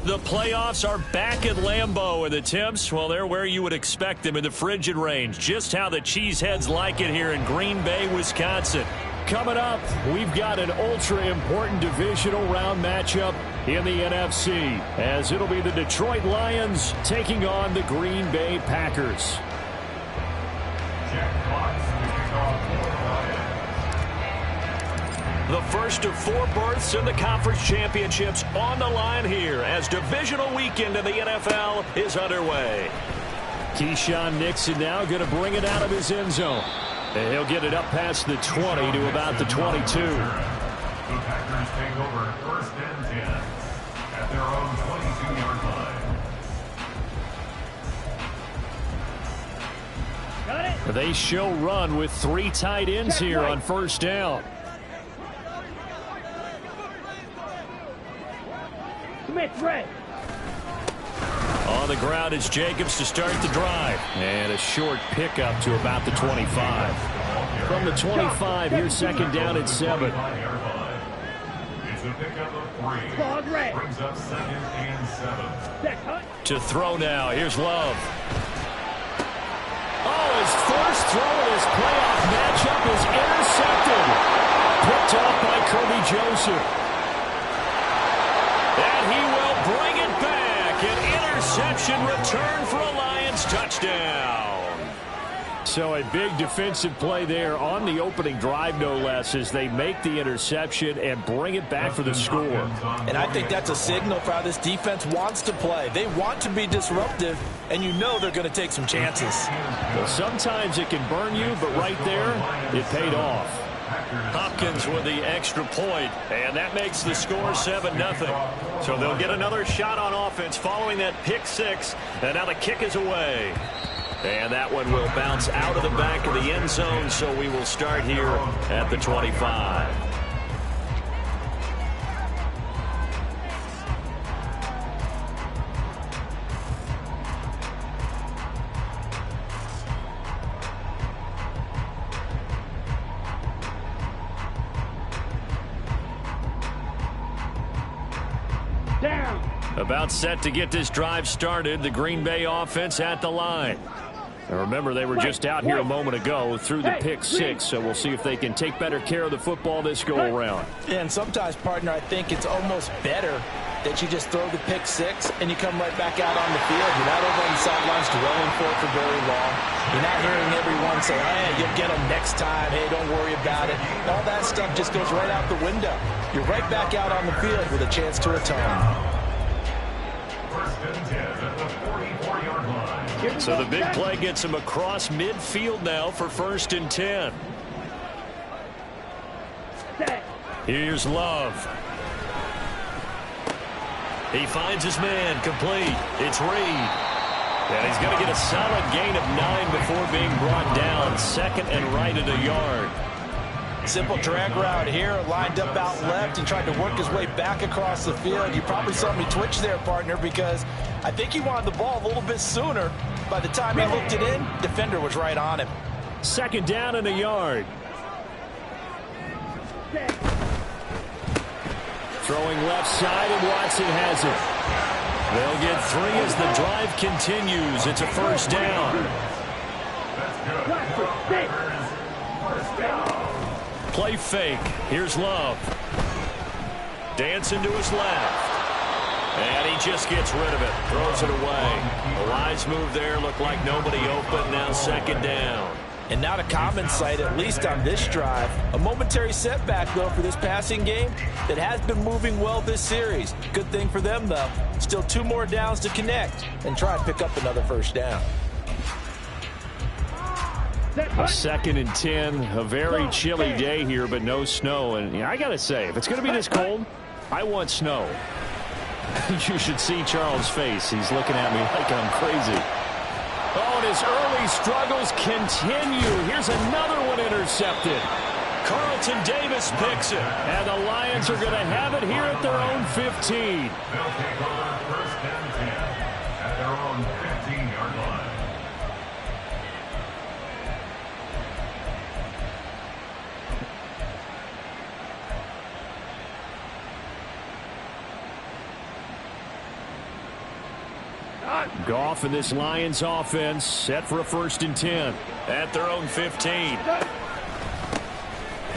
The playoffs are back at Lambeau, and the temps, well, they're where you would expect them in the frigid range. Just how the Cheeseheads like it here in Green Bay, Wisconsin. Coming up, we've got an ultra-important divisional round matchup in the NFC, as it'll be the Detroit Lions taking on the Green Bay Packers. The first of 4 berths in the conference championships on the line here as divisional weekend in the NFL is underway. Keyshawn Nixon now going to bring it out of his end zone. And he'll get it up past the 20 to about the 22. The Packers take over first and 10 at their own 22-yard line. Got it. They show run with 3 tight ends here on first down. Smith, red. On the ground is Jacobs to start the drive. And a short pickup to about the 25. From the 25, here's second down at 7. It's a pickup of 3. Ball red. Brings up second and 7. To throw now, here's Love. Oh, his first throw in his playoff matchup is intercepted. Picked off by Kirby Joseph. And he will bring it back. An interception return for a Lions touchdown. So a big defensive play there on the opening drive, no less, as they make the interception and bring it back for the score. And I think that's a signal for how this defense wants to play. They want to be disruptive, and you know they're going to take some chances. Well, sometimes it can burn you, but right there, it paid off. Hopkins with the extra point, and that makes the score 7-0. So they'll get another shot on offense following that pick 6, and now the kick is away. And that one will bounce out of the back of the end zone, so we will start here at the 25. Down. About set to get this drive started, the Green Bay offense at the line. Now remember, they were just out here a moment ago through the pick 6, so we'll see if they can take better care of the football this go-around. And sometimes, partner, I think it's almost better that you just throw the pick 6 and you come right back out on the field. You're not over on the sidelines dwelling for it for very long. You're not hearing everyone say, hey, you'll get them next time. Hey, don't worry about it. All that stuff just goes right out the window. You're right back out on the field with a chance to atone. First and 10 at the 44-yard line. So the big play gets him across midfield now for first and 10. Here's Love. He finds his man, complete. It's Reed. And he's going to get a solid gain of 9 before being brought down. Second and right at a yard. Simple drag route here, lined up out left and tried to work his way back across the field. You probably saw me twitch there, partner, because I think he wanted the ball a little bit sooner. By the time he looked it in, defender was right on him. Second down and a yard. Throwing left side, and Watson has it. They'll get 3 as the drive continues. It's a first down. Play fake. Here's Love. Dancing to his left. And he just gets rid of it. Throws it away. The Lions move there. Looked like nobody open. Now second down. And not a common sight, at least on this drive. A momentary setback, though, for this passing game that has been moving well this series. Good thing for them, though. Still 2 more downs to connect and try and pick up another first down. A second and 10. A very chilly day here, but no snow. And I got to say, if it's going to be this cold, I want snow. You should see Charles' face. He's looking at me like I'm crazy. Oh, and his early struggles continue. Here's another one intercepted. Carlton Davis picks it. And the Lions are going to have it here at their own 15. They'll take over first and 10 at their own 15-yard line. Goff and this Lions offense set for a 1st and 10 at their own 15.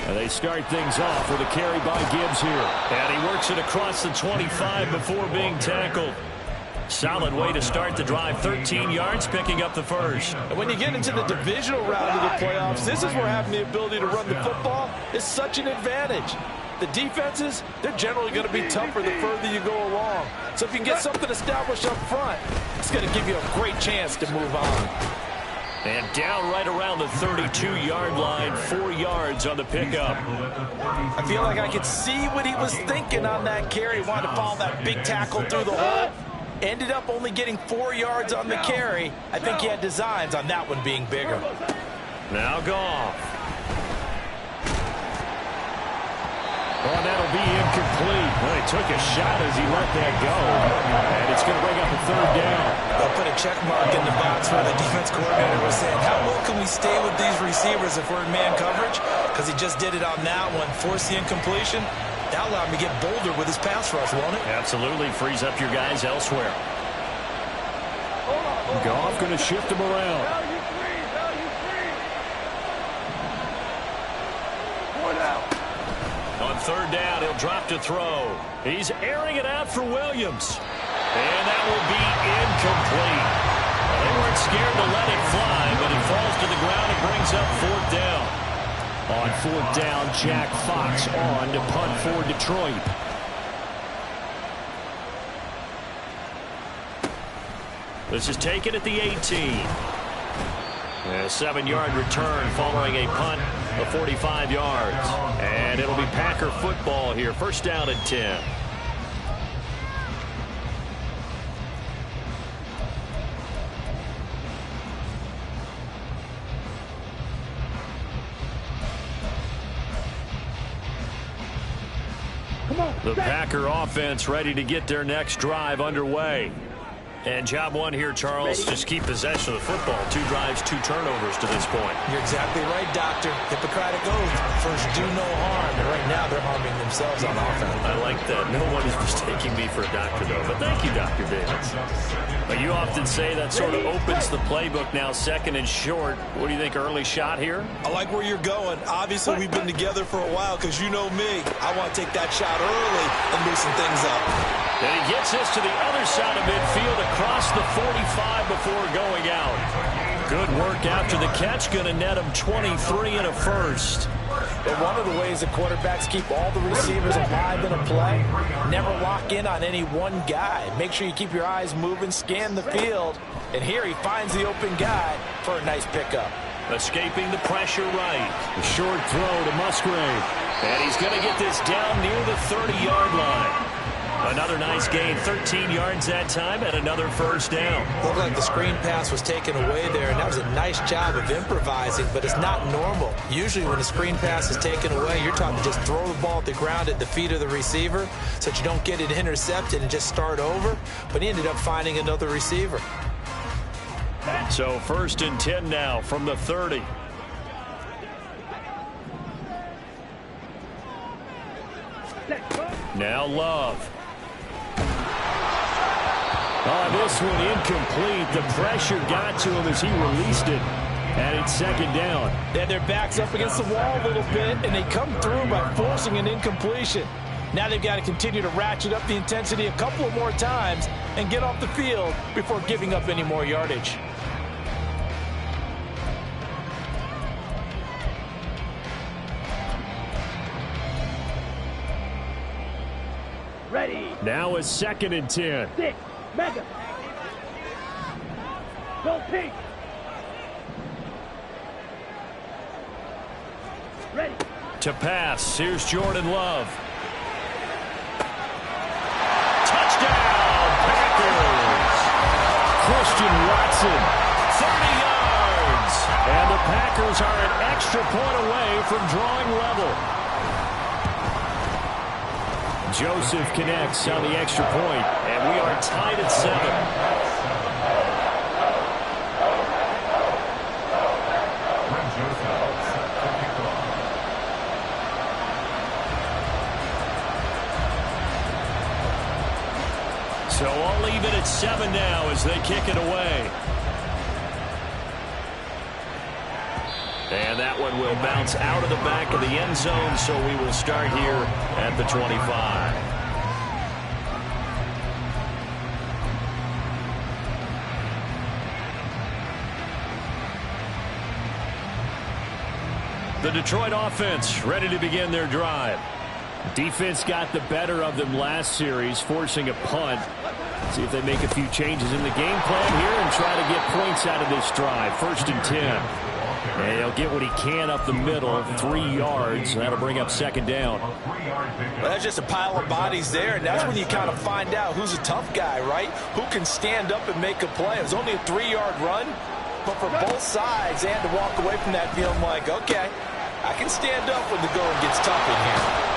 And they start things off with a carry by Gibbs here. And he works it across the 25 before being tackled. Solid way to start the drive. 13 yards, picking up the first. And when you get into the divisional round of the playoffs, this is where having the ability to run the football is such an advantage. The defenses, they're generally going to be tougher the further you go along. So if you can get something established up front, it's going to give you a great chance to move on. And down right around the 32-yard line, 4 yards on the pickup. I feel like I could see what he was thinking on that carry. He wanted to follow that big tackle through the hole. Ended up only getting 4 yards on the carry. I think he had designs on that one being bigger. Now Goff. Oh, that'll be incomplete. Well, he took a shot as he let that go. And it's going to bring up a 3rd down. They'll put a check mark in the box where the defense coordinator was saying, how well can we stay with these receivers if we're in man coverage? Because he just did it on that one. Force the incompletion. That allowed him to get bolder with his pass rush, won't it? Absolutely. Frees up your guys elsewhere. Goff going to shift him around. On 3rd down, he'll drop to throw. He's airing it out for Williams. And that will be incomplete. They weren't scared to let it fly, but it falls to the ground and brings up 4th down. On 4th down, Jack Fox on to punt for Detroit. This is taken at the 18. A 7-yard return following a punt of 45 yards. And it'll be Packer football here. 1st down and 10. The Packer offense ready to get their next drive underway. And job one here, Charles, just keep possession of the football. 2 drives, 2 turnovers to this point. You're exactly right, Doctor. Hippocratic oath. First, do no harm. And right now, they're harming themselves on offense. I like that. No one is mistaking me for a doctor, though. But thank you, Dr. Davis. But you often say that sort of opens the playbook now, 2nd and short. What do you think, early shot here? I like where you're going. Obviously, we've been together for a while because you know me. I want to take that shot early and loosen things up. And he gets this to the other side of midfield across the 45 before going out. Good work after the catch. Going to net him 23 and a first. But one of the ways that quarterbacks keep all the receivers alive in a play, never lock in on any one guy. Make sure you keep your eyes moving, scan the field. And here he finds the open guy for a nice pickup. Escaping the pressure right. The short throw to Musgrave. And he's going to get this down near the 30-yard line. Another nice gain, 13 yards that time, and another 1st down. Looked like the screen pass was taken away there, and that was a nice job of improvising, but it's not normal. Usually when a screen pass is taken away, you're taught to just throw the ball at the ground at the feet of the receiver so that you don't get it intercepted and just start over, but he ended up finding another receiver. So 1st and 10 now from the 30. Now Love. Oh, this one incomplete. The pressure got to him as he released it. And it's 2nd down. They had their backs up against the wall a little bit, and they come through by forcing an incompletion. Now they've got to continue to ratchet up the intensity a couple of more times and get off the field before giving up any more yardage. Ready. Now a 2nd and 10. 6. Mega. Go pink. Ready. To pass. Here's Jordan Love. Touchdown, Packers. Christian Watson, 30 yards. And the Packers are an extra point away from drawing level. Joseph connects on the extra point, and we are tied at 7. So I'll leave it at 7 now as they kick it away. And that one will bounce out of the back of the end zone, so we will start here at the 25. The Detroit offense ready to begin their drive. Defense got the better of them last series, forcing a punt. See if they make a few changes in the game plan here and try to get points out of this drive. 1st and 10. And he'll get what he can up the middle, 3 yards. That'll bring up 2nd down. Well, that's just a pile of bodies there, and that's when you kind of find out who's a tough guy, right? Who can stand up and make a play. It was only a 3-yard run, but for both sides, they had to walk away from that feeling like, okay, I can stand up when the going gets tough in here.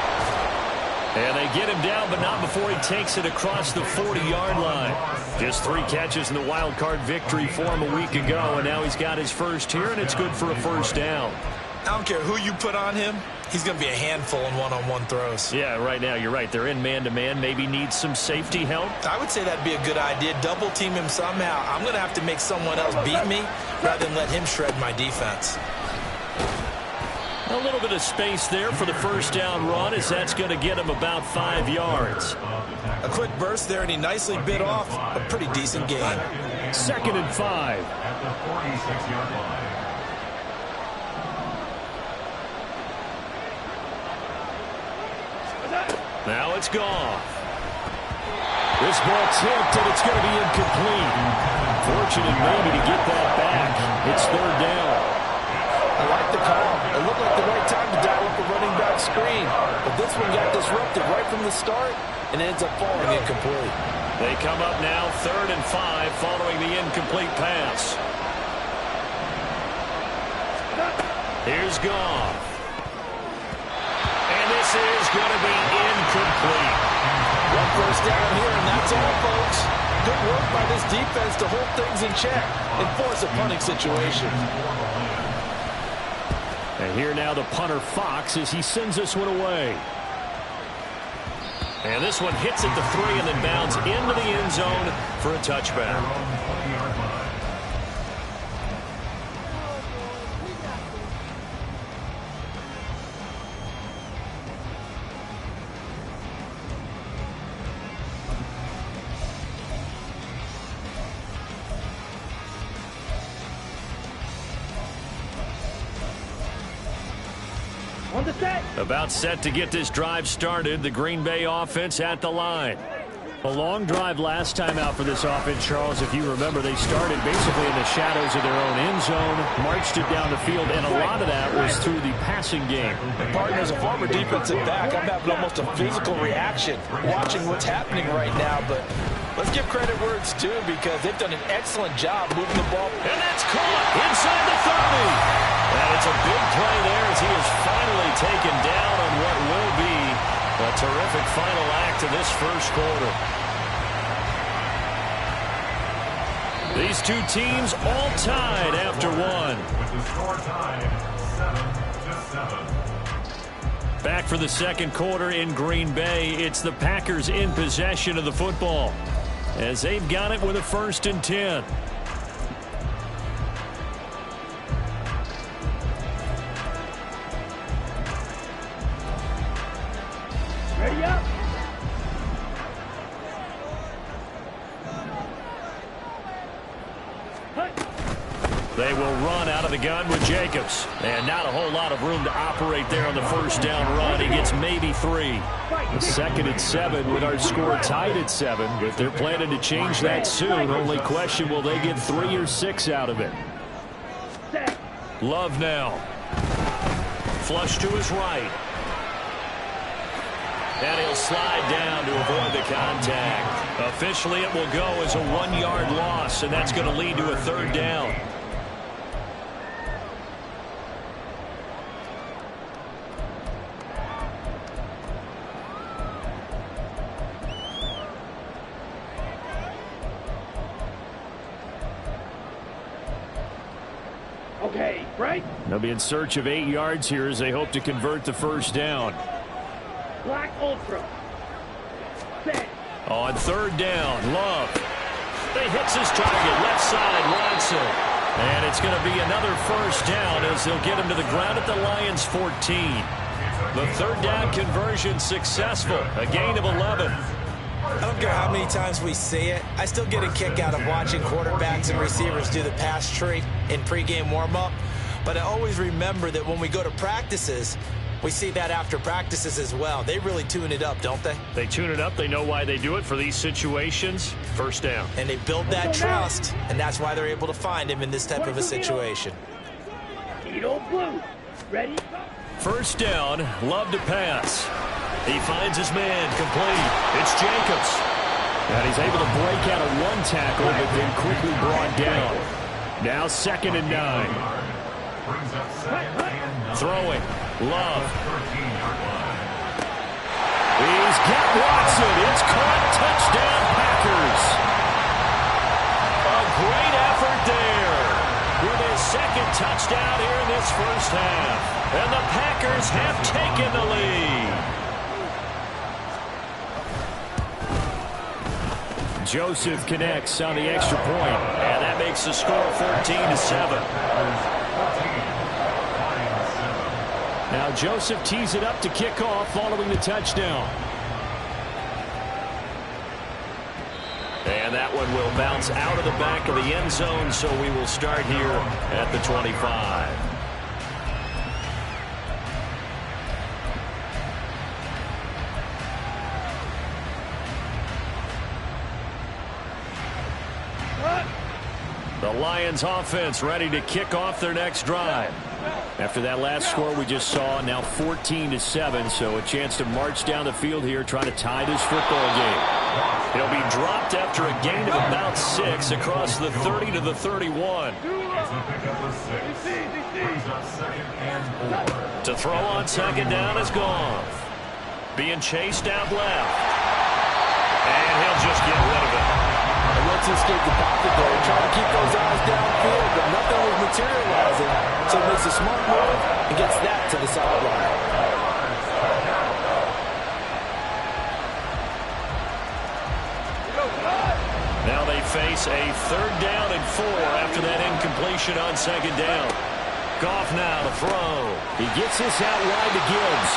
And they get him down, but not before he takes it across the 40-yard line. Just 3 catches in the wild card victory for him a week ago, and now he's got his first here, and it's good for a 1st down. I don't care who you put on him. He's going to be a handful in one-on-one throws. Yeah, right now, you're right. They're in man-to-man. Maybe needs some safety help. I would say that'd be a good idea. Double team him somehow. I'm going to have to make someone else beat me rather than let him shred my defense. A little bit of space there for the 1st down run, as that's going to get him about 5 yards. A quick burst there, and he nicely bit off a pretty decent gain. 2nd and 5. At the 46-yard line. Now it's gone. This ball tipped, and it's going to be incomplete. Fortunate maybe to get that back. It's 3rd down. I like the call. It looked like the right time to dial up a running back screen. But this one got disrupted right from the start and ends up falling incomplete. They come up now 3rd and 5 following the incomplete pass. Here's Goff. And this is going to be incomplete. 1 first down here, and that's all, folks. Good work by this defense to hold things in check and force a punting situation. And here now the punter Fox as he sends this one away. And this one hits at the 3 and then bounds into the end zone for a touchback. About set to get this drive started. The Green Bay offense at the line. A long drive last time out for this offense, Charles. If you remember, they started basically in the shadows of their own end zone, marched it down the field, and a lot of that was through the passing game. And partner, as a former defensive back, I'm having almost a physical reaction watching what's happening right now. But let's give credit where it's due, because they've done an excellent job moving the ball. And that's caught inside the 30. And it's a big play there as he is finally taken down on what will be a terrific final act of this 1st quarter. These two teams all tied after 1. With the score tied 7-7. Back for the 2nd quarter in Green Bay. It's the Packers in possession of the football as they've got it with a 1st and 10. Ready up. They will run out of the gun with Jacobs. And not a whole lot of room to operate there on the 1st down run. He gets maybe 3. The 2nd and 7 with our score tied at 7. If they're planning to change that soon, only question, will they get 3 or 6 out of it? Love now. Flush to his right. And he'll slide down to avoid the contact. Officially, it will go as a 1-yard loss, and that's going to lead to a 3rd down. Okay, right? They'll be in search of 8 yards here as they hope to convert the 1st down. Black Ultra. Set. On third down, Love. He hits his target, left side, Watson. And it's going to be another first down as they'll get him to the ground at the Lions' 14. The third down conversion successful, a gain of 11. I don't care how many times we see it. I still get a kick out of watching quarterbacks and receivers do the pass tree in pregame warm-up. But I always remember that when we go to practices, we see that after practices as well. They really tune it up, don't they? They tune it up. They know why they do it for these situations. First down. And they build that trust, and that's why they're able to find him in this type of a situation. Tito Blue. Ready? First down, Love to pass. He finds his man, complete. It's Jacobs. And he's able to break out of one tackle, but then quickly brought down. Now 2nd and 9. Throwing. Love. He's got Watson. It's caught. Touchdown, Packers. A great effort there with his second touchdown here in this first half. And the Packers have taken the lead. Joseph connects on the extra point, and that makes the score 14-7. Now Joseph tees it up to kick off following the touchdown. And that one will bounce out of the back of the end zone, so we will start here at the 25. The Lions offense ready to kick off their next drive. After that last score we just saw, now 14-7, so a chance to march down the field here trying to tie this football game. He'll be dropped after a gain of about 6 across the 30 to the 31. To throw on second down is Goff. Being chased out left. And he'll just get rid of it. Once he escaped the pocket there, trying to keep those eyes downfield, but nothing was materializing. So he makes a smart move and gets that to the sideline. Now they face a 3rd down and 4 after that incompletion on second down. Goff now to throw. He gets this out wide to Gibbs.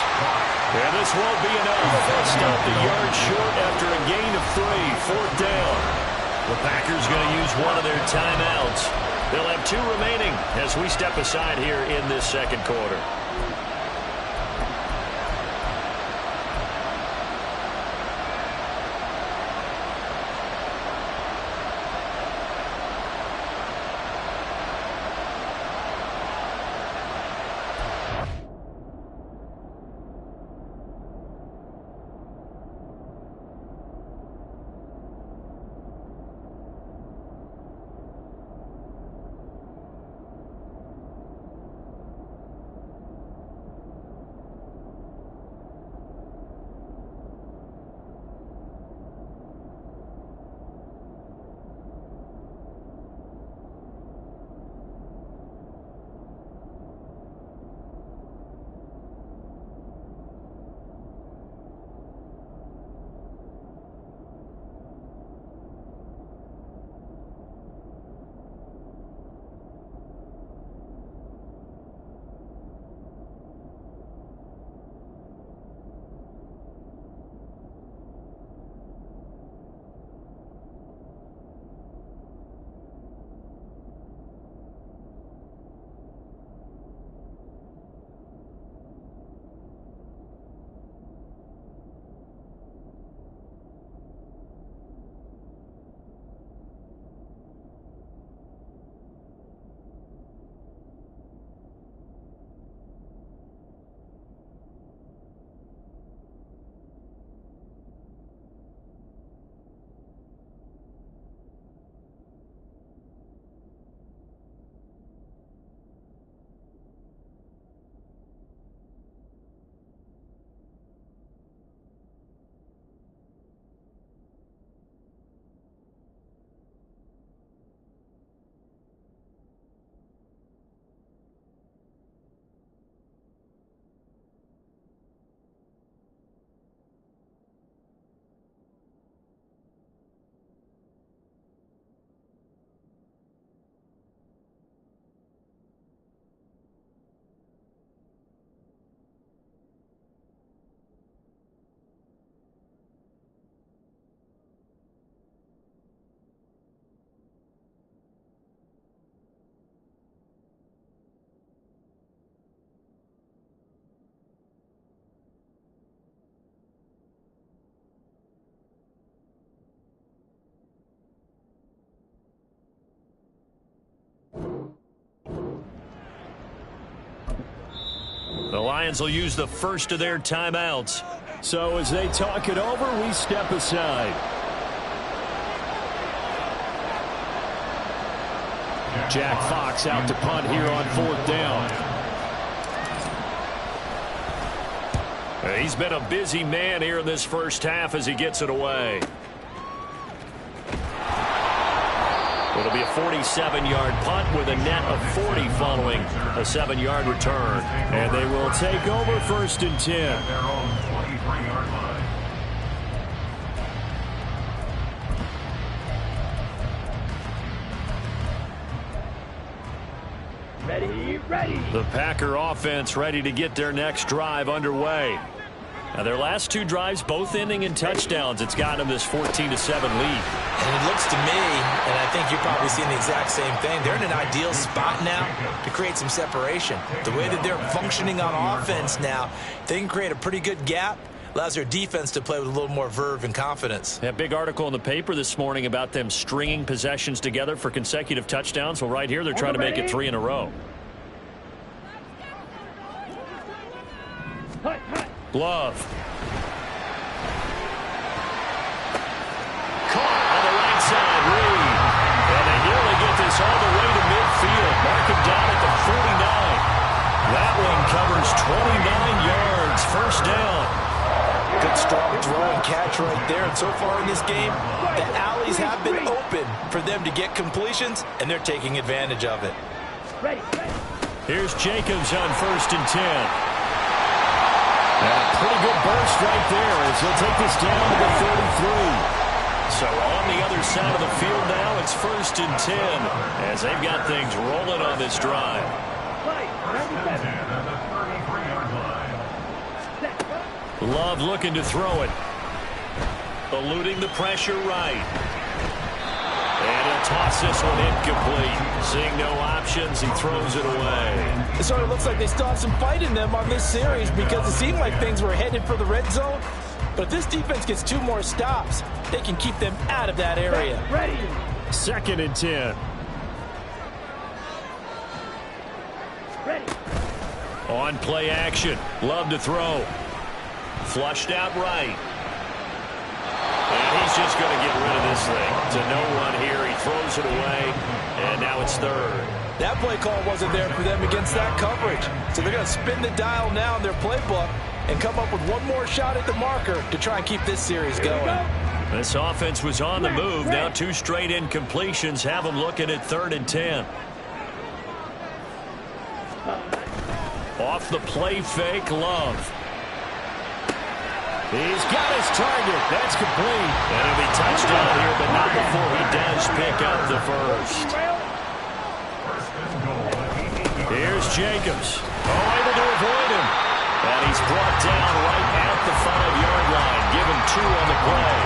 And this won't be enough. They'll stop the yard short after a gain of 3, 4th down. The Packers going to use one of their timeouts. They'll have 2 remaining as we step aside here in this second quarter. The Lions will use the first of their timeouts. So as they talk it over, we step aside. Jack Fox out to punt here on 4th down. He's been a busy man here in this first half as he gets it away. It'll be a 47-yard punt with a net of 40 following a 7-yard return. And they will take over 1st and 10. Their own 23-yard line. Ready. The Packer offense ready to get their next drive underway. Now, their last 2 drives, both ending in touchdowns. It's gotten them this 14-7 lead. And it looks to me, and I think you're probably seeing the exact same thing, they're in an ideal spot now to create some separation. The way that they're functioning on offense now, they can create a pretty good gap. Allows their defense to play with a little more verve and confidence. That big article in the paper this morning about them stringing possessions together for consecutive touchdowns. Well, right here, they're trying to make it 3 in a row. Love. Caught on the right side, Reed. And they nearly get this all the way to midfield. Mark him down at the 49. That one covers 29 yards. 1st down. Good strong throw and catch right there. And so far in this game, the alleys have been open for them to get completions, and they're taking advantage of it. Here's Jacobs on 1st and 10. And a pretty good burst right there as he'll take this down to the 33. So on the other side of the field now, it's 1st and 10 as they've got things rolling on this drive. Love looking to throw it. Eluding the pressure right. And he'll toss this one incomplete. Seeing no options, he throws it away. It sort of looks like they still have some fight in them on this series because it seemed like things were headed for the red zone. But if this defense gets 2 more stops, they can keep them out of that area. 2nd and 10. On play action. Love to throw. Flushed out right. And he's just going to get rid of this thing. To no one here. He throws it away. And now it's 3rd. That play call wasn't there for them against that coverage. So they're going to spin the dial now in their playbook and come up with 1 more shot at the marker to try and keep this series going. This offense was on the move. Now 2 straight incompletions have them looking at 3rd and 10. Off the play fake, Love. He's got his target. That's complete. And he'll be touchdown here, but not before he does pick up the 1st. Here's Jacobs. Able to avoid him. And he's brought down right at the 5-yard line. Give him 2 on the play.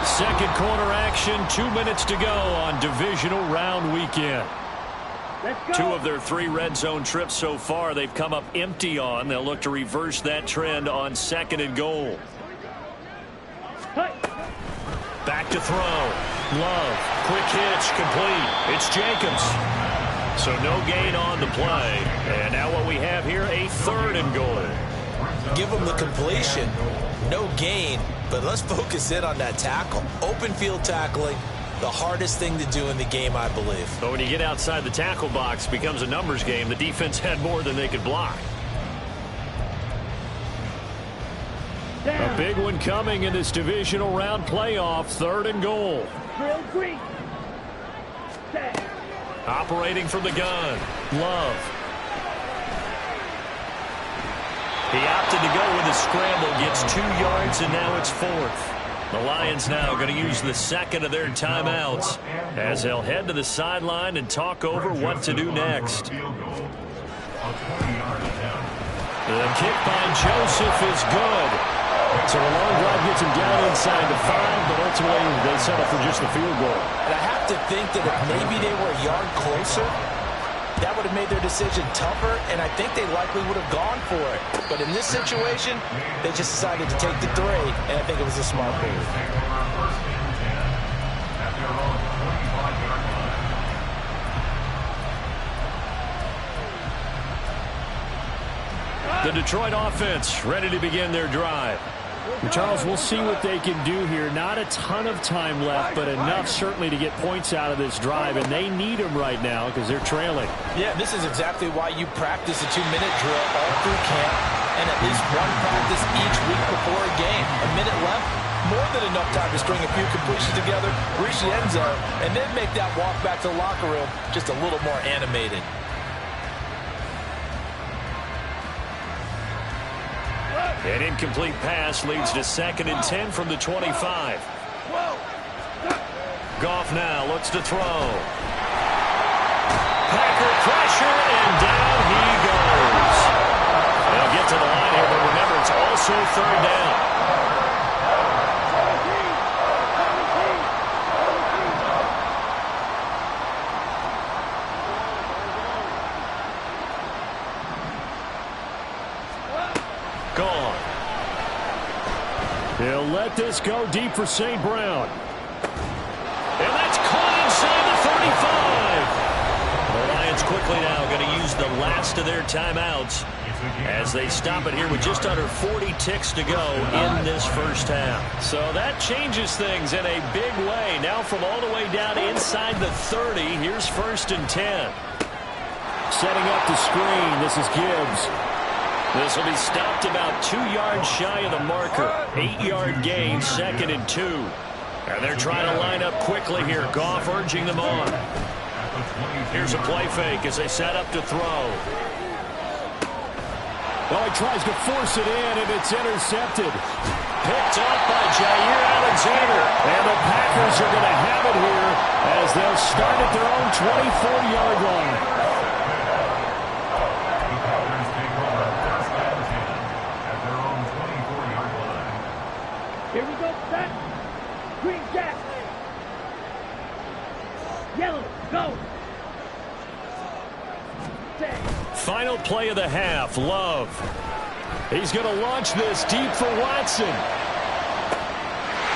Second quarter action, 2 minutes to go on divisional round weekend. 2 of their 3 red zone trips so far they've come up empty on. They'll look to reverse that trend on 2nd and goal. Back to throw. Love. Quick hitch. Complete. It's Jacobs. So no gain on the play. And now what we have here, a 3rd and goal. Give them the completion. No gain. But let's focus in on that tackle. Open field tackling. The hardest thing to do in the game, I believe. But when you get outside the tackle box, it becomes a numbers game. The defense had more than they could block. A big one coming in this divisional round playoff. 3rd and goal. Operating from the gun. Love. He opted to go with a scramble. Gets 2 yards, and now it's 4th. The Lions now going to use the 2nd of their timeouts as they'll head to the sideline and talk over what to do next. The kick by Joseph is good. So a long drive gets him down inside the 5, but ultimately they settle for just the field goal. And I have to think that if maybe they were a yard closer, that would have made their decision tougher, and I think they likely would have gone for it. But in this situation, they just decided to take the 3, and I think it was a smart move. The Detroit offense ready to begin their drive. Charles, we'll see what they can do here. Not a ton of time left, but enough certainly to get points out of this drive, and they need them right now because they're trailing. Yeah, this is exactly why you practice a 2-minute drill all through camp and at least one practice each week before a game. A minute left, more than enough time to string a few completions together, reach the end zone, and then make that walk back to the locker room just a little more animated. An incomplete pass leads to 2nd and 10 from the 25. Goff now looks to throw. Packer pressure, and down he goes. They'll get to the line here, but remember, it's also 3rd down. Gone. He'll let this go deep for St. Brown. And that's caught inside the 35. The Lions quickly now going to use the last of their timeouts as they stop it here with just under 40 ticks to go in this first half. So that changes things in a big way. Now from all the way down inside the 30, here's 1st and 10. Setting up the screen, this is Gibbs. This will be stopped about 2 yards shy of the marker. 8-yard gain, 2nd and 2. And they're trying to line up quickly here. Goff urging them on. Here's a play fake as they set up to throw. Oh, he tries to force it in, and it's intercepted. Picked up by Jair Alexander. And the Packers are going to have it here as they'll start at their own 24-yard line. Here we go, set. Green jack. Yellow, go. Set. Final play of the half, Love. He's going to launch this deep for Watson.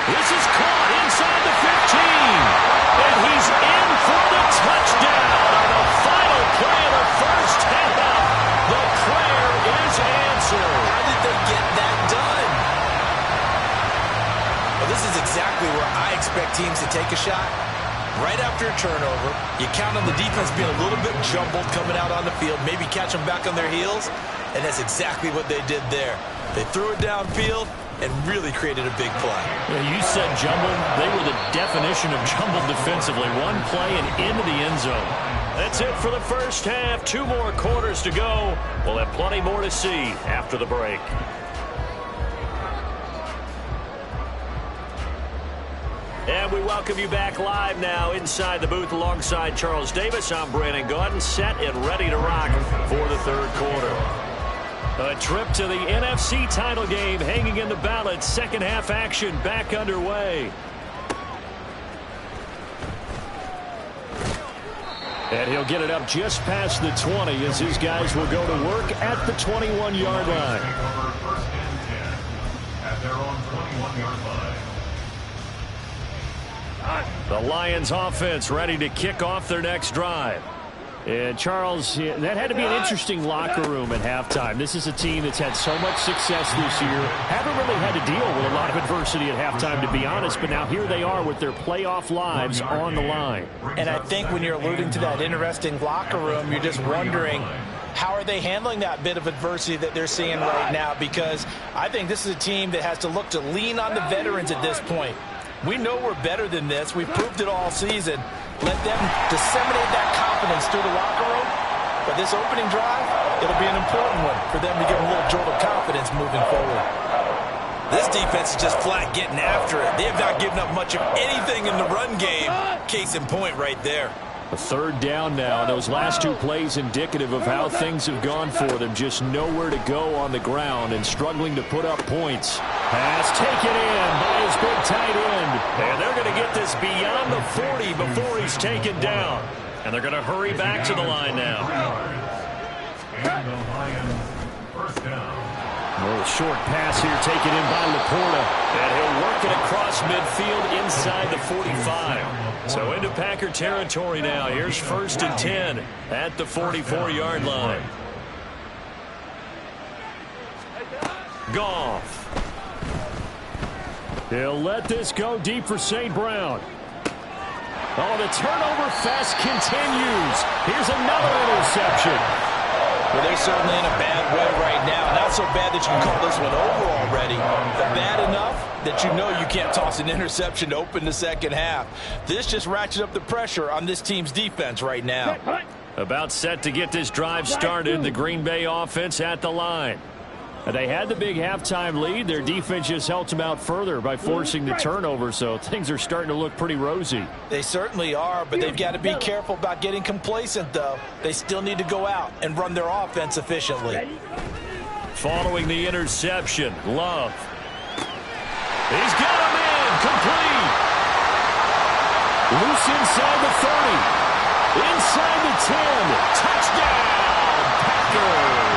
This is caught inside the 15. And he's in for the touchdown on the final play of the first half. The prayer is answered. How did they get that done? Well, this is exactly where I expect teams to take a shot. Right after a turnover, you count on the defense being a little bit jumbled coming out on the field, maybe catch them back on their heels, and that's exactly what they did there. They threw it downfield and really created a big play. Yeah, you said jumbled. They were the definition of jumbled defensively. One play and into the end zone. That's it for the first half. 2 more quarters to go. We'll have plenty more to see after the break. And we welcome you back live now inside the booth alongside Charles Davis. I'm Brandon Gaudin, set and ready to rock for the 3rd quarter. A trip to the NFC title game hanging in the balance. Second half action back underway. And he'll get it up just past the 20 as his guys will go to work at the 21-yard line. First and 10 at their own 21-yard line. The Lions offense ready to kick off their next drive. And Charles, that had to be an interesting locker room at halftime. This is a team that's had so much success this year. Haven't really had to deal with a lot of adversity at halftime, to be honest. But now here they are with their playoff lives on the line. And I think when you're alluding to that interesting locker room, you're just wondering, how are they handling that bit of adversity that they're seeing right now? Because I think this is a team that has to look to lean on the veterans at this point. We know we're better than this. We've proved it all season. Let them disseminate that confidence through the locker room. But this opening drive, it'll be an important one for them to give them a little jolt of confidence moving forward. This defense is just flat getting after it. They have not given up much of anything in the run game. Case in point right there. A 3rd down now. Those last 2 plays indicative of how things have gone for them. Just nowhere to go on the ground and struggling to put up points. Pass taken in by his big tight end. And they're going to get this beyond the 40 before he's taken down. And they're going to hurry back to the line now. And the Lions first down. A little short pass here taken in by Laporta. And he'll work it across midfield inside the 45. So into Packer territory now. Here's 1st and 10 at the 44-yard line. Goff. He'll let this go deep for St. Brown. Oh, the turnover fest continues. Here's another interception. Well, they're certainly in a bad way right now. Not so bad that you can call this one over already, but bad enough that you know you can't toss an interception to open the second half. This just ratchets up the pressure on this team's defense right now. About set to get this drive started. The Green Bay offense at the line. They had the big halftime lead. Their defense just helped them out further by forcing the turnover, so things are starting to look pretty rosy. They certainly are, but they've got to be careful about getting complacent, though. They still need to go out and run their offense efficiently. Following the interception, Love. He's got him in, complete. Loose inside the 30. Inside the 10. Touchdown, Packers.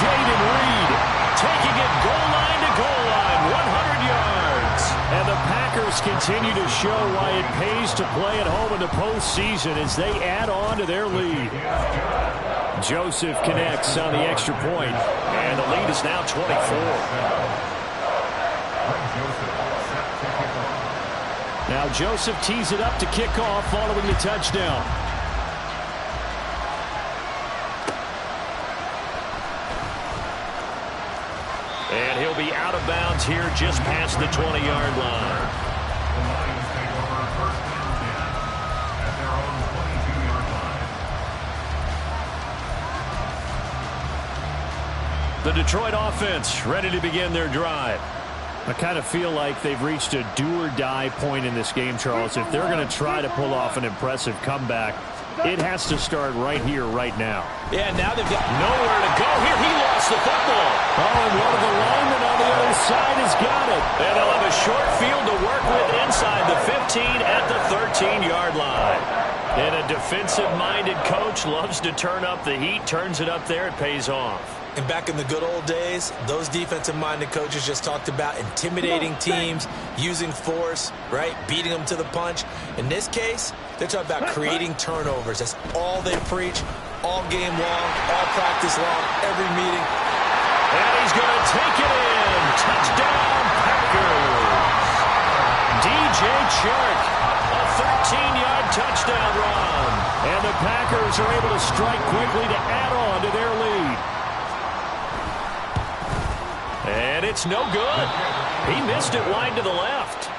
Jaden Reed taking it goal line to goal line, 100 yards. And the Packers continue to show why it pays to play at home in the postseason as they add on to their lead. Joseph connects on the extra point, and the lead is now 24. Now Joseph tees it up to kick off following the touchdown. And he'll be out of bounds here just past the 20-yard line. The Lions take over first and 10 at their own 22-yard line. The Detroit offense ready to begin their drive. I kind of feel like they've reached a do-or-die point in this game, Charles. If they're going to try to pull off an impressive comeback, it has to start right here, right now. Yeah, now they've got Nowhere to go here. He lost the football. Oh, and one of the linemen on the other side has got it. And they'll have a short field to work with inside the 15 at the 13-yard line. And a defensive-minded coach loves to turn up the heat, turns it up there, it pays off. And back in the good old days, those defensive-minded coaches just talked about intimidating teams, using force, right, beating them to the punch. In this case, they're talking about creating turnovers. That's all they preach all game long, all practice long, every meeting. And he's going to take it in. Touchdown, Packers. DJ Chark, a 13-yard touchdown run. And the Packers are able to strike quickly to add on to their lead. And it's no good. He missed it wide to the left.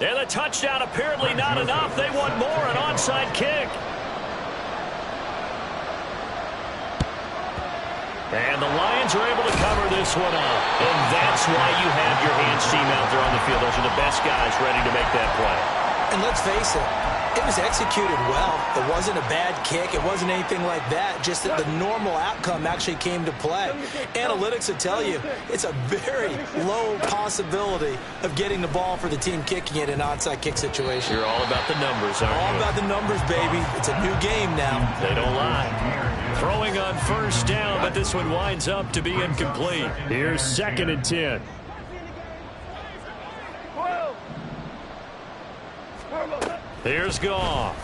And the touchdown apparently not enough. They want more, an onside kick. And the Lions are able to cover this one up. And that's why you have your hands team out there on the field. Those are the best guys ready to make that play. And let's face it, it was executed well. It wasn't a bad kick. It wasn't anything like that. Just that the normal outcome actually came to play. Analytics will tell you it's a very low possibility of getting the ball for the team kicking it in an onside kick situation. You're all about the numbers, aren't you? All about the numbers, baby. It's a new game now. They don't lie. Throwing on first down, but this one winds up to be incomplete. Here's 2nd and 10. Here's Goff.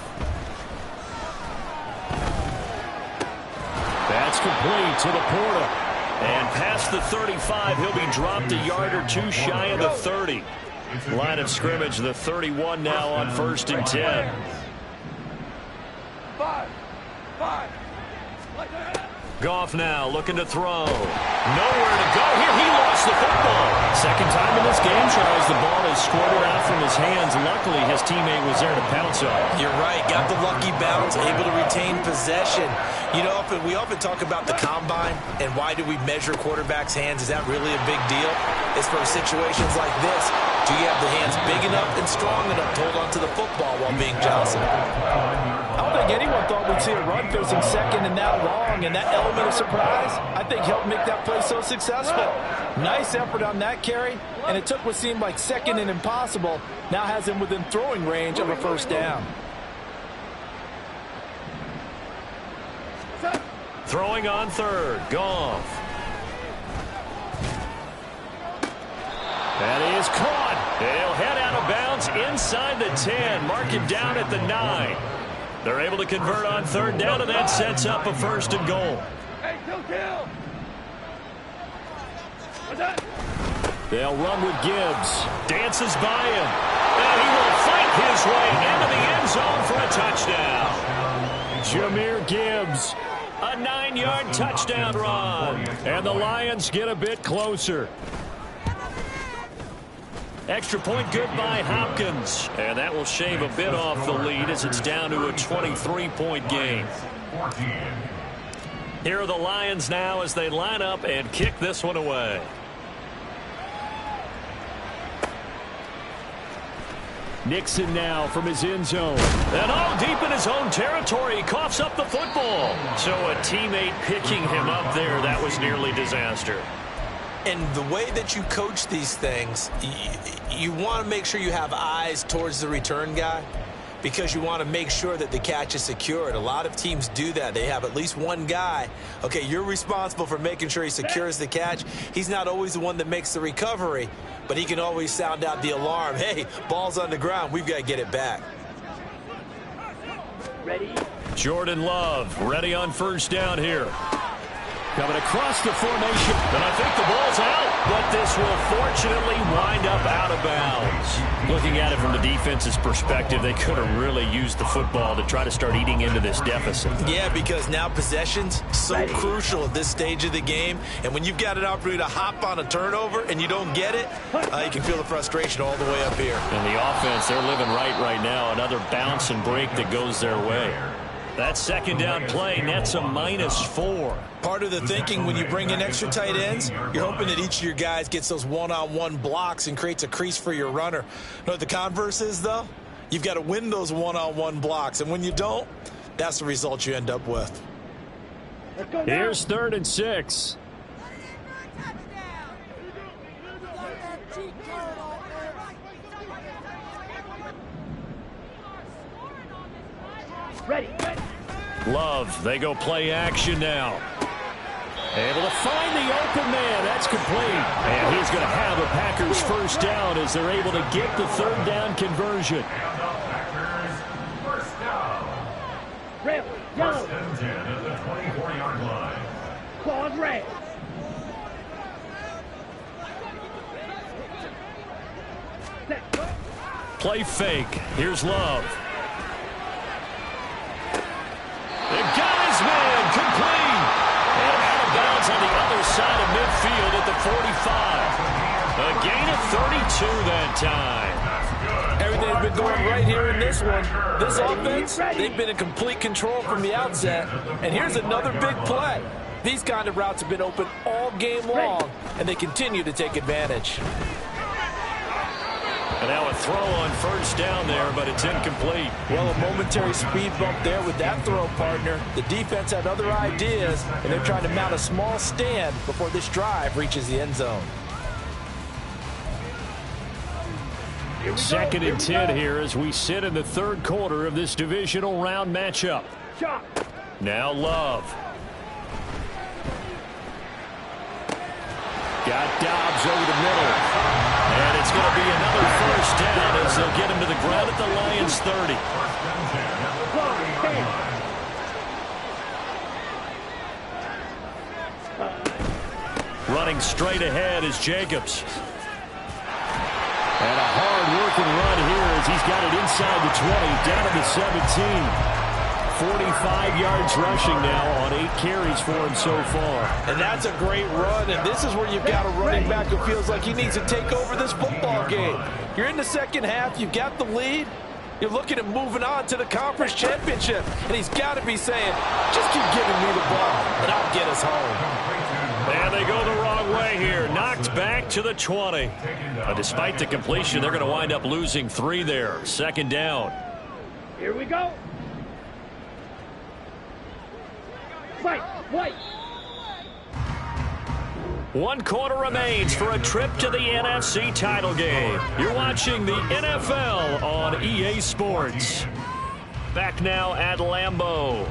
That's complete to the Porter. And past the 35, he'll be dropped a yard or two shy of the 30. Line of scrimmage, the 31 now on 1st and 10. Goff now looking to throw. Nowhere to go here. He lost the football. Second time in this game, Charles, the ball is squirted out from his hands. Luckily, his teammate was there to pounce on it. You're right. Got the lucky bounce, able to retain possession. You know, we often talk about the combine and why do we measure quarterbacks' hands. Is that really a big deal? It's for situations like this. Do you have the hands big enough and strong enough to hold on to the football while being jostled? I don't think anyone thought we'd see a run facing second and that long, and that element of surprise, I think, helped make that play so successful. Nice effort on that carry, and it took what seemed like second and impossible, now has him within throwing range of a first down. Throwing on 3rd, Goff. That is caught. He'll head out of bounds inside the 10. Mark it down at the 9. They're able to convert on 3rd down, and that sets up a 1st and goal. They'll run with Gibbs. Dances by him. And he will fight his way into the end zone for a touchdown. Jahmyr Gibbs, a 9-yard touchdown run. And the Lions get a bit closer. Extra point good by Hopkins. And that will shave a bit off the lead as it's down to a 23-point game. Here are the Lions now as they line up and kick this one away. Nixon now from his end zone. And deep in his own territory, he coughs up the football. So a teammate picking him up there, that was nearly disaster. And the way that you coach these things, you want to make sure you have eyes towards the return guy because you want to make sure that the catch is secured. A lot of teams do that. They have at least one guy. Okay, you're responsible for making sure he secures the catch. He's not always the one that makes the recovery, but he can always sound out the alarm. Hey, ball's on the ground. We've got to get it back. Ready? Jordan Love ready on first down here. Coming across the formation, and I think the ball's out, but this will fortunately wind up out of bounds. Looking at it from the defense's perspective, they could have really used the football to try to start eating into this deficit. Yeah, because now possession's so crucial at this stage of the game, and when you've got an opportunity to hop on a turnover and you don't get it, you can feel the frustration all the way up here. And the offense, they're living right now. Another bounce and break that goes their way. That second down play nets a -4. Part of the thinking when you bring in extra tight ends, you're hoping that each of your guys gets those one-on-one blocks and creates a crease for your runner. You know what the converse is, though? You've got to win those one-on-one blocks, and when you don't, that's the result you end up with. Here's 3rd and 6. Ready. Love, they go play action now. Able to find the open man. That's complete. And he's going to have a Packers first down as they're able to get the 3rd down conversion. First down. Red, yellow. First and 10 at the 24-yard line. Claws red. Play fake. Here's Love. They got his man complete. And out of bounds on the other side of midfield at the 45. A gain of 32 that time. Everything's been going right here in this one. This offense, they've been in complete control from the outset. And here's another big play. These kind of routes have been open all game long, and they continue to take advantage. And now a throw on first down there, but it's incomplete. Well, a momentary speed bump there with that throw, partner. The defense had other ideas, and they're trying to mount a small stand before this drive reaches the end zone. 2nd and 10 here as we sit in the 3rd quarter of this divisional round matchup. Now Love. Got Dobbs over the middle. And it's going to be another first down as they'll get him to the ground at the Lions 30. Running straight ahead is Jacobs. And a hard-working run here as he's got it inside the 20, down to the 17. 45 yards rushing now on 8 carries for him so far. And that's a great run, and this is where you've got a running back who feels like he needs to take over this football game. You're in the second half, you've got the lead, you're looking at moving on to the conference championship, and he's got to be saying, just keep giving me the ball, and I'll get us home. And they go the wrong way here, knocked back to the 20. But despite the completion, they're going to wind up losing 3 there. 2nd down. Here we go. Fight. 1 quarter remains for a trip to the NFC title game. You're watching the NFL on EA Sports. Back now at Lambeau.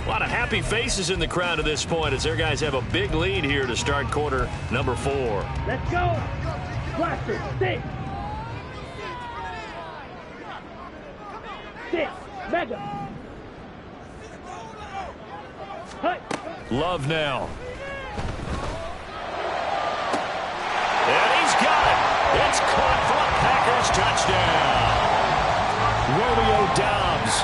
A lot of happy faces in the crowd at this point as their guys have a big lead here to start quarter number 4. Let's go. Blaster. 6. 6. Mega. Hut. Love now. And he's got it. It's caught for a Packers touchdown. Romeo Doubs,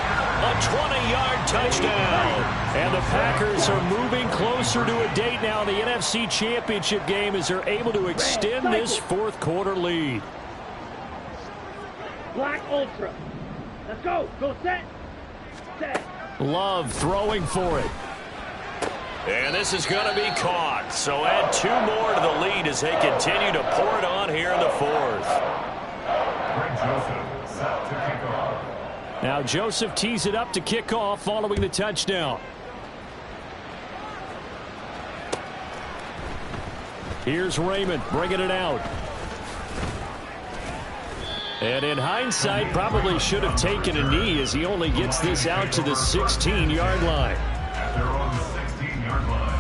a 20-yard touchdown. And the Packers are moving closer to a date now in the NFC Championship game as they're able to extend this fourth quarter lead. Black Ultra. Let's go. Go set. Set. Love throwing for it. And this is going to be caught. So add 2 more to the lead as they continue to pour it on here in the fourth. Greg Joseph set to kick off. Now Joseph tees it up to kick off following the touchdown. Here's Raymond bringing it out. And in hindsight, probably should have taken a knee as he only gets this out to the 16-yard line. At their own 16-yard line.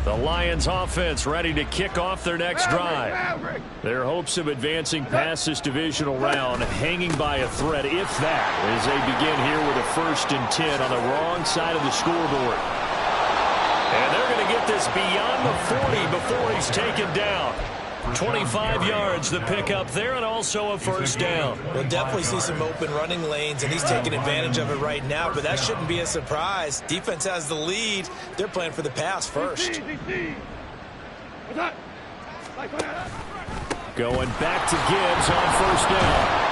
The Lions offense ready to kick off their next drive. Their hopes of advancing past this divisional round hanging by a thread, if that, as they begin here with a 1st and 10 on the wrong side of the scoreboard. And they're going to get this beyond the 40 before he's taken down. 25 yards the pickup there, and also a 1st down. We'll definitely see some open running lanes, and he's taking advantage of it right now, but that shouldn't be a surprise. Defense has the lead. They're playing for the pass first. Going back to Gibbs on 1st down.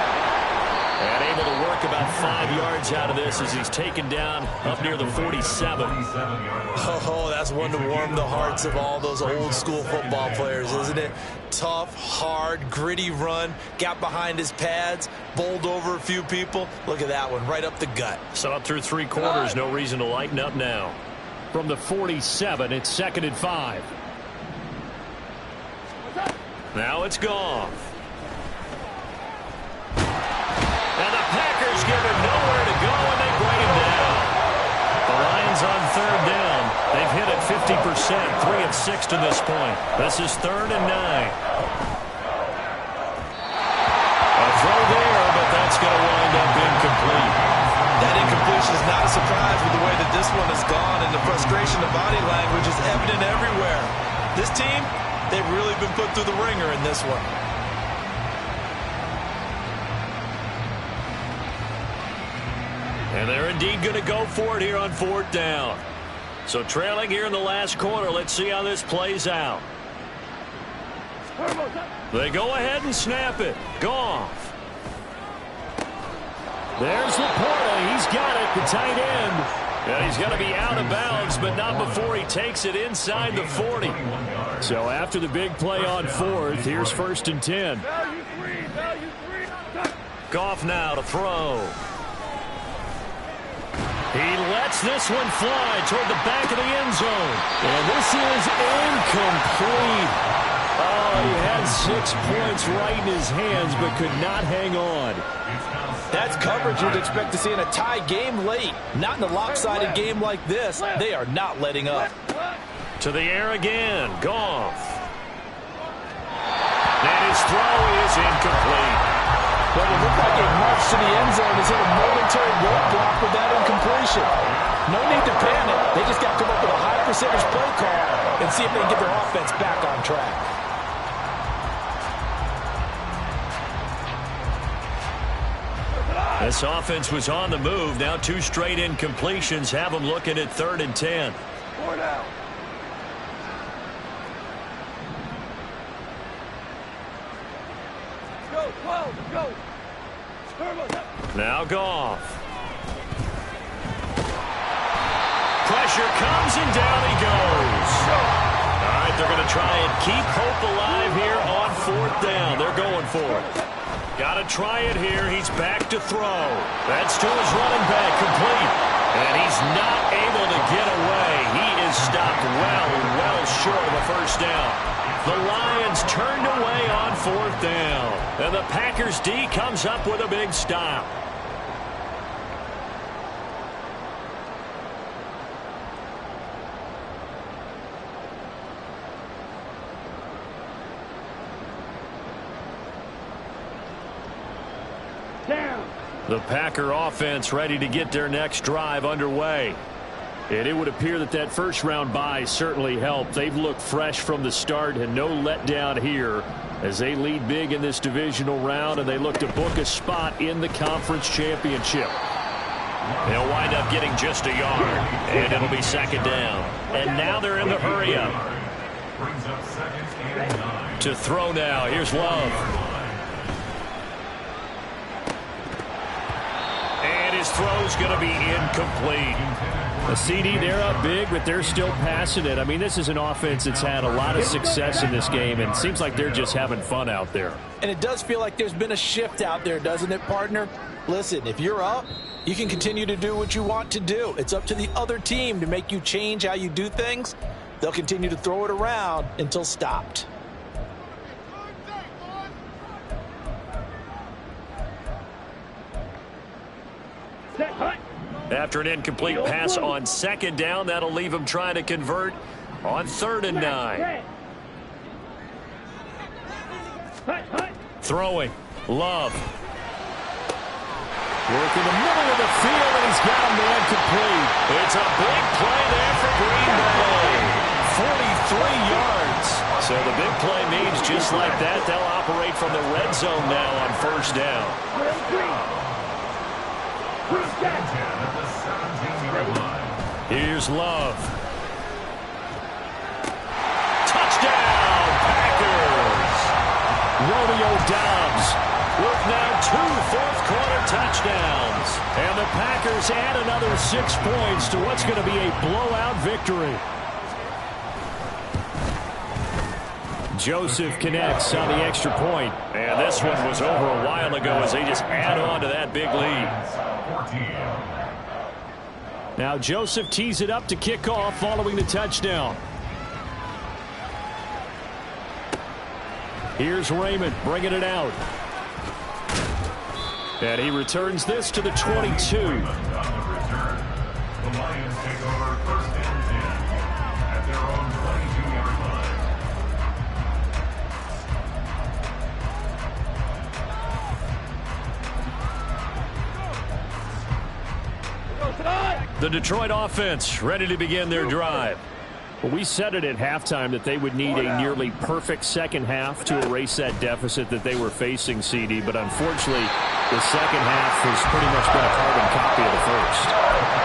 And able to work about 5 yards out of this as he's taken down up near the 47. Oh, that's one to warm the hearts of all those old school football players, isn't it? Tough, hard, gritty run, got behind his pads, bowled over a few people. Look at that one, right up the gut. So up through 3 quarters, no reason to lighten up now. From the 47, it's 2nd and 5. Now it's Goff. And the Packers give him nowhere to go, and they bring him down. The Lions on 3rd down. They've hit it 50%, 3 of 6 to this point. This is 3rd and 9. A throw there, but that's going to wind up incomplete. That incompletion is not a surprise with the way that this one has gone, and the frustration of body language is evident everywhere. This team, they've really been put through the ringer in this one. And they're indeed going to go for it here on 4th down. So trailing here in the last quarter, let's see how this plays out. They go ahead and snap it. Goff. There's Laporta. He's got it, the tight end. And he's going to be out of bounds, but not before he takes it inside the 40. So after the big play on 4th, here's 1st and 10. Goff now to throw. He lets this one fly toward the back of the end zone. And this is incomplete. Oh, he had 6 points right in his hands, but could not hang on. That's coverage you'd expect to see in a tie game late. Not in a lopsided game like this. They are not letting up. To the air again. Goff. And his throw is incomplete. Well, it looked like a march to the end zone has hit a momentary roadblock with that incompletion. No need to panic. They just got to come up with a high percentage play call and see if they can get their offense back on track. This offense was on the move. Now 2 straight incompletions have them looking at 3rd and 10. 4 down. Go, 12, go. Now Goff. Pressure comes and down he goes. All right, they're going to try and keep hope alive here on 4th down. They're going for it. Got to try it here. He's back to throw. That's to his running back, complete. And he's not able to get away. He is stopped well short of a 1st down. The Lions turned away on 4th down. And the Packers D comes up with a big stop. The Packer offense ready to get their next drive underway. And it would appear that that first-round bye certainly helped. They've looked fresh from the start and no letdown here as they lead big in this divisional round, and they look to book a spot in the conference championship. They'll wind up getting just a yard, and it'll be second down. And now they're in the hurry-up. Brings up second and 9. To throw now, here's Love. And his throw's going to be incomplete. A CD, they're up big, but they're still passing it. I mean, this is an offense that's had a lot of success in this game, and it seems like they're just having fun out there. And it does feel like there's been a shift out there, doesn't it, partner? Listen, if you're up, you can continue to do what you want to do. It's up to the other team to make you change how you do things. They'll continue to throw it around until stopped. After an incomplete pass on second down, that'll leave him trying to convert on 3rd and 9. Throwing. Love. Working the middle of the field, and he's got a man complete. It's a big play there for Green Bay. 43 yards. So the big play means just like that, they'll operate from the red zone now on 1st down. Here's Love. Touchdown, Packers. Romeo Doubs with now 2 fourth-quarter touchdowns. And the Packers add another 6 points to what's going to be a blowout victory. Joseph connects on the extra point. And this one was over a while ago as they just add on to that big lead. Now Joseph tees it up to kick off following the touchdown. Here's Raymond bringing it out. And he returns this to the 22. The Lions take over 1st and 10 at their own 22-yard line. The Detroit offense ready to begin their drive. Well, we said it at halftime that they would need a nearly perfect second half to erase that deficit that they were facing, CD. But unfortunately, the second half has pretty much been a carbon copy of the first.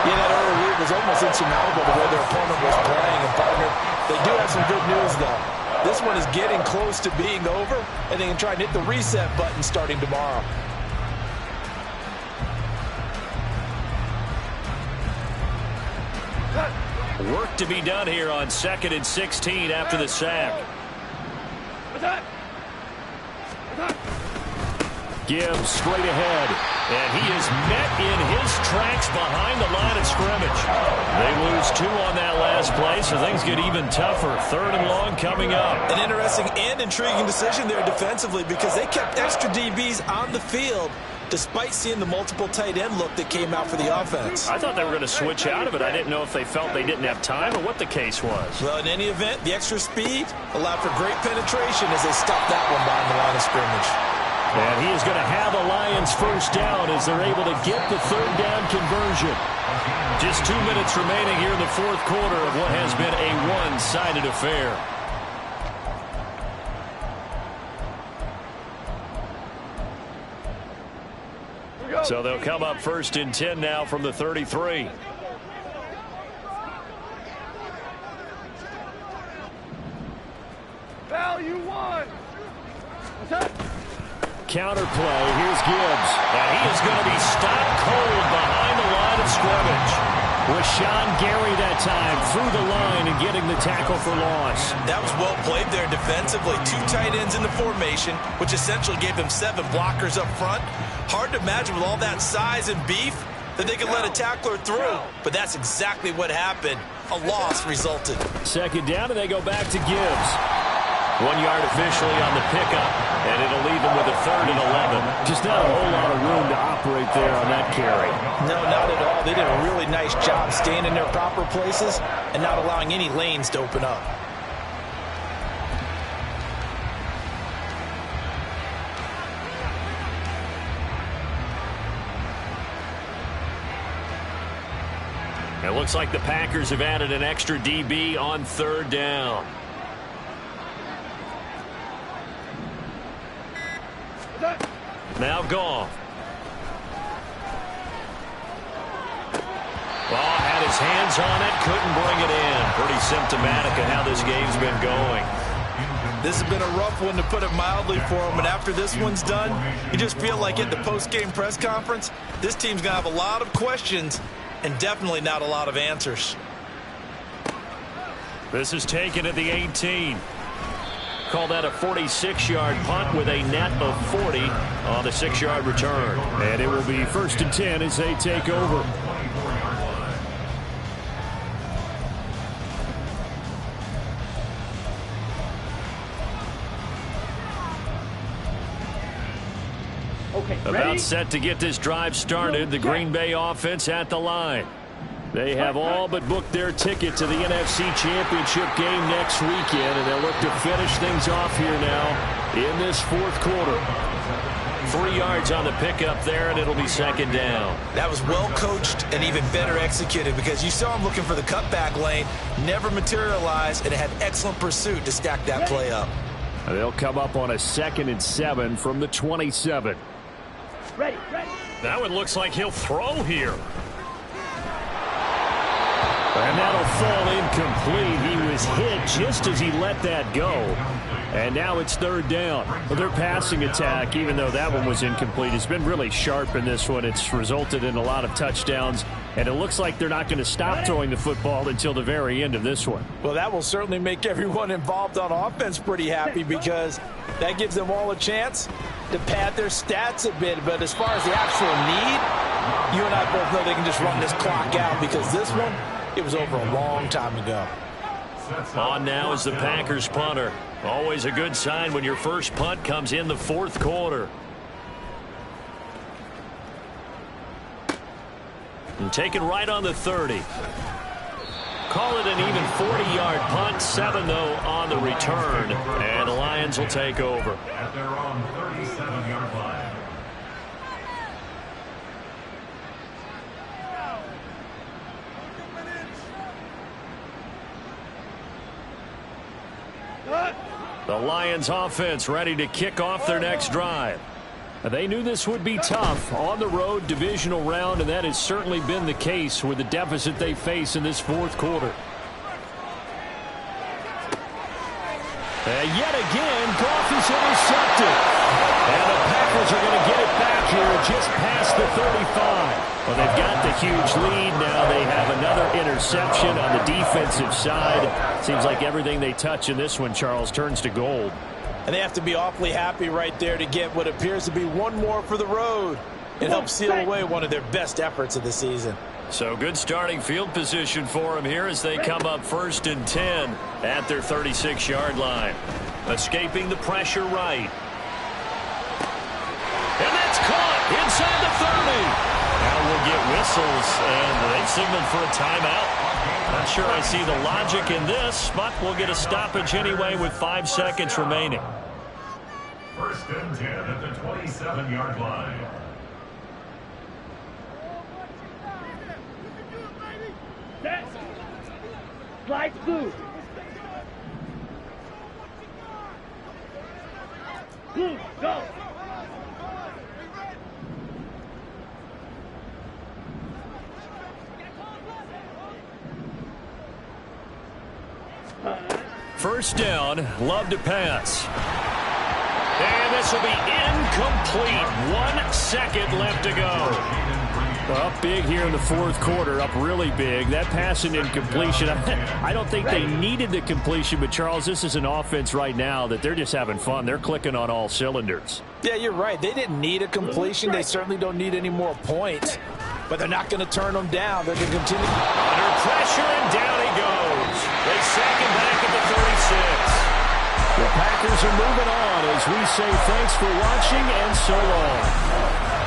Yeah, that early lead was almost insurmountable the way their opponent was playing. And, partner, they do have some good news, though. This one is getting close to being over, and they can try and hit the reset button starting tomorrow. Work to be done here on 2nd and 16 after the sack. Gibbs straight ahead. And he is met in his tracks behind the line of scrimmage. They lose 2 on that last play, so things get even tougher. 3rd and long coming up. An interesting and intriguing decision there defensively because they kept extra DBs on the field despite seeing the multiple tight end look that came out for the offense. I thought they were going to switch out of it. I didn't know if they felt they didn't have time or what the case was. Well, in any event, the extra speed allowed for great penetration as they stopped that one behind the line of scrimmage. And he is going to have a Lions first down as they're able to get the 3rd down conversion. Just 2 minutes remaining here in the 4th quarter of what has been a one-sided affair. So they'll come up 1st and 10 now from the 33. Value 1. Counter play. Here's Gibbs. And he is going to be stopped cold behind the line of scrimmage. Rashawn Gary that time through the line and getting the tackle for loss. That was well played there defensively. 2 tight ends in the formation, which essentially gave them 7 blockers up front. Hard to imagine with all that size and beef that they could let a tackler through. But that's exactly what happened. A loss resulted. 2nd down, and they go back to Gibbs. 1 yard officially on the pickup, and it'll leave them with a 3rd and 11. Just not a whole lot of room to operate there on that carry. No, not at all. They did a really nice job staying in their proper places and not allowing any lanes to open up. It looks like the Packers have added an extra DB on third down. Now Goff. Ball had his hands on it, couldn't bring it in. Pretty symptomatic of how this game's been going. This has been a rough one, to put it mildly, for him. And after this one's done, you just feel like at the post-game press conference, this team's going to have a lot of questions and definitely not a lot of answers. This is taken at the 18. Call that a 46-yard punt with a net of 40 on the 6-yard return. And it will be 1st and 10 as they take over. About set to get this drive started. The Green Bay offense at the line. They have all but booked their ticket to the NFC Championship game next weekend, and they'll look to finish things off here now in this 4th quarter. 3 yards on the pickup there, and it'll be 2nd down. That was well coached and even better executed, because you saw him looking for the cutback lane, never materialized, and had excellent pursuit to stack that play up. They'll come up on a 2nd and 7 from the 27. Ready. Now it looks like he'll throw here. And that'll fall incomplete. He was hit just as he let that go. And now it's 3rd down. But their passing attack, even though that one was incomplete, has been really sharp in this one. It's resulted in a lot of touchdowns. And it looks like they're not going to stop throwing the football until the very end of this one. Well, that will certainly make everyone involved on offense pretty happy, because that gives them all a chance to pad their stats a bit. But as far as the actual need, you and I both know they can just run this clock out, because this one, it was over a long time ago. On now is the Packers punter. Always a good sign when your first punt comes in the 4th quarter. And taken right on the 30. Call it an even 40-yard punt. 7, though, on the return. And the Lions will take over. At their own 37-yard line. The Lions offense ready to kick off their next drive. They knew this would be tough on the road, divisional round, and that has certainly been the case with the deficit they face in this 4th quarter. And yet again, Goff is intercepted. And the Packers are going to get it back here just past the 35. Well, they've got the huge lead. Now they have another interception on the defensive side. Seems like everything they touch in this one, Charles, turns to gold. And they have to be awfully happy right there to get what appears to be one more for the road. It helps seal away one of their best efforts of the season. So good starting field position for them here as they come up 1st and 10 at their 36-yard line. Escaping the pressure right. And that's caught inside the 30. Now we'll get whistles, and they've signaled for a timeout. Not sure I see the logic in this, but we'll get a stoppage anyway with 5 seconds remaining. 1st and 10 at the 27-yard line. Set. Lights blue. Blue, go. First down, Love to pass. And this will be incomplete. 1 second left to go. Up big here in the 4th quarter, up really big. That pass and incompletion, I don't think they needed the completion, but Charles, this is an offense right now that they're just having fun. They're clicking on all cylinders. Yeah, you're right. They didn't need a completion. They certainly don't need any more points, but they're not going to turn them down. They're going to continue. Under pressure, and down he goes. They sack him back at the 36. The Packers are moving on as we say thanks for watching and so long.